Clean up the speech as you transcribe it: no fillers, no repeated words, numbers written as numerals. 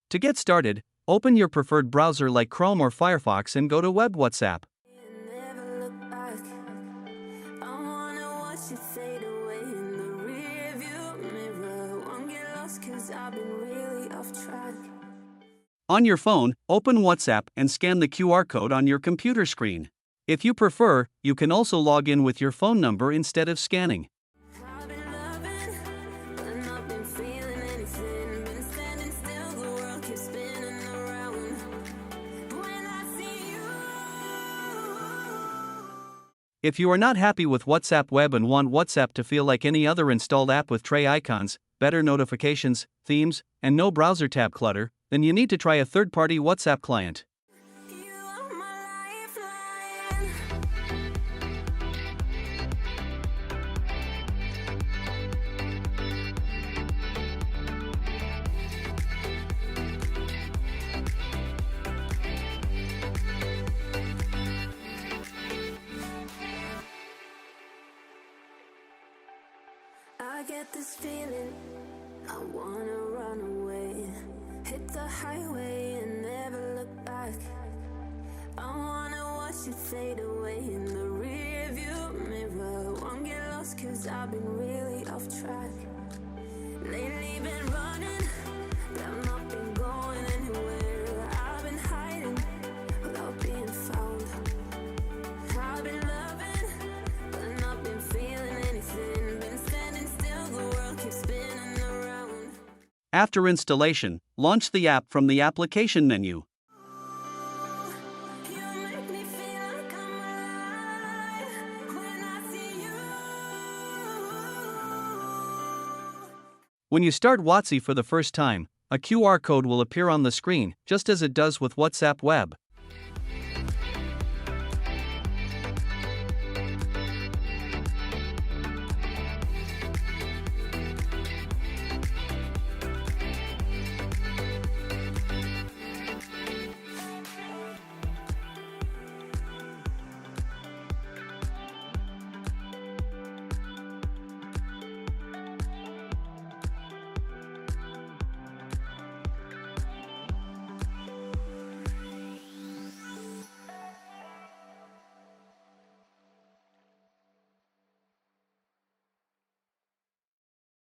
To get started, open your preferred browser like Chrome or Firefox and go to Web WhatsApp. Never look back. I wanna watch it fade away in the rearview mirror. Won't get lost 'cause I've been really off track. On your phone, open WhatsApp and scan the QR code on your computer screen. If you prefer, you can also log in with your phone number instead of scanning. I've been loving, but not been feeling anything. Been standing still, the world keeps spinning around. When I see you. If you are not happy with WhatsApp Web and want WhatsApp to feel like any other installed app with tray icons, better notifications, themes, and no browser tab clutter, then you need to try a third-party WhatsApp client. You are my lifeline. I get this feeling, I wanna run away. Hit the highway and never look back. I wanna watch it fade away in the rearview mirror. Won't get lost 'cause I've been really off track. Lately been running, but I've not been going anywhere. I've been hiding without being found. I've been loving, but not been feeling anything. Been standing still, the world keeps spinning around. After installation, launch the app from the application menu. You make me feel like I'm alive when I see you. When you start Whatsie for the first time, a QR code will appear on the screen, just as it does with WhatsApp Web.